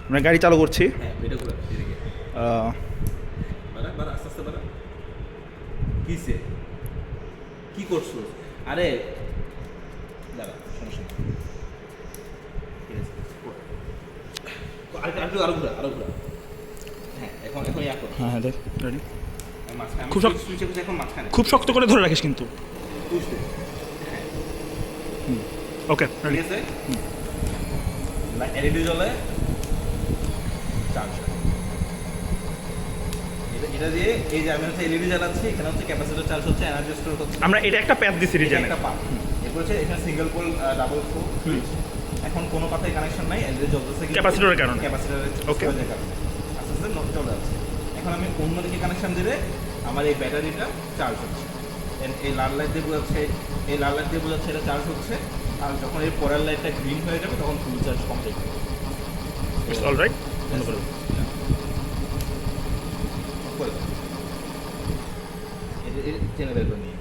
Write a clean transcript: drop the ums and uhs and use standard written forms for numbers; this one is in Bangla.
আমরা গাড়ি চালু করছি। হ্যাঁ এটা করে এদিকে বাড়া আস্তে আস্তে বাড়া। কিসে কি করছো? আরে দাঁড়া সমস্যা নেই। ঠিক আছে আরো ঘুরা হ্যাঁ এখন এখন হ্যাঁ হ্যাঁ দেখ রেডি। মাঝখানে খুব সুইচে এখন মাঝখানে খুব শক্ত করে ধরে রাখিস কিন্তু। বুঝতে হ্যাঁ ওকে ঠিক রেডি। আছে এলইডি জ্বলে চার্জ। এটা দিয়ে এই যে আমি হচ্ছে এলইডি জ্বালাচ্ছি, এখানে হচ্ছে ক্যাপাসিটর চার্জ হচ্ছে, এনার্জি স্টোর হচ্ছে। আমরা এটা একটা প্যাচ দিছি রিজনে। একটা পাম্প এরপর হচ্ছে এখানে single pole double pole switch. এখন কোনো কথাই কানেকশন নাই, এলইডি জ্বলতেছে ক্যাপাসিটরের কারণে। ক্যাপাসিটরের ওকে কারণে আস্তে আস্তে নষ্ট চলে যাচ্ছে। এখন আমি অন্যদিকে কানেকশন দিলে আমার এই ব্যাটারিটা চার্জ হচ্ছে। এই লাল লাইট দিয়ে বোঝাচ্ছে, এটা চার্জ হচ্ছে। আর যখন এই পরের লাইটটা গ্রিন হয়ে যাবে তখন full charge complete. It's alright. বন্ধ করে দাও। টেনে বের করে নিয়ে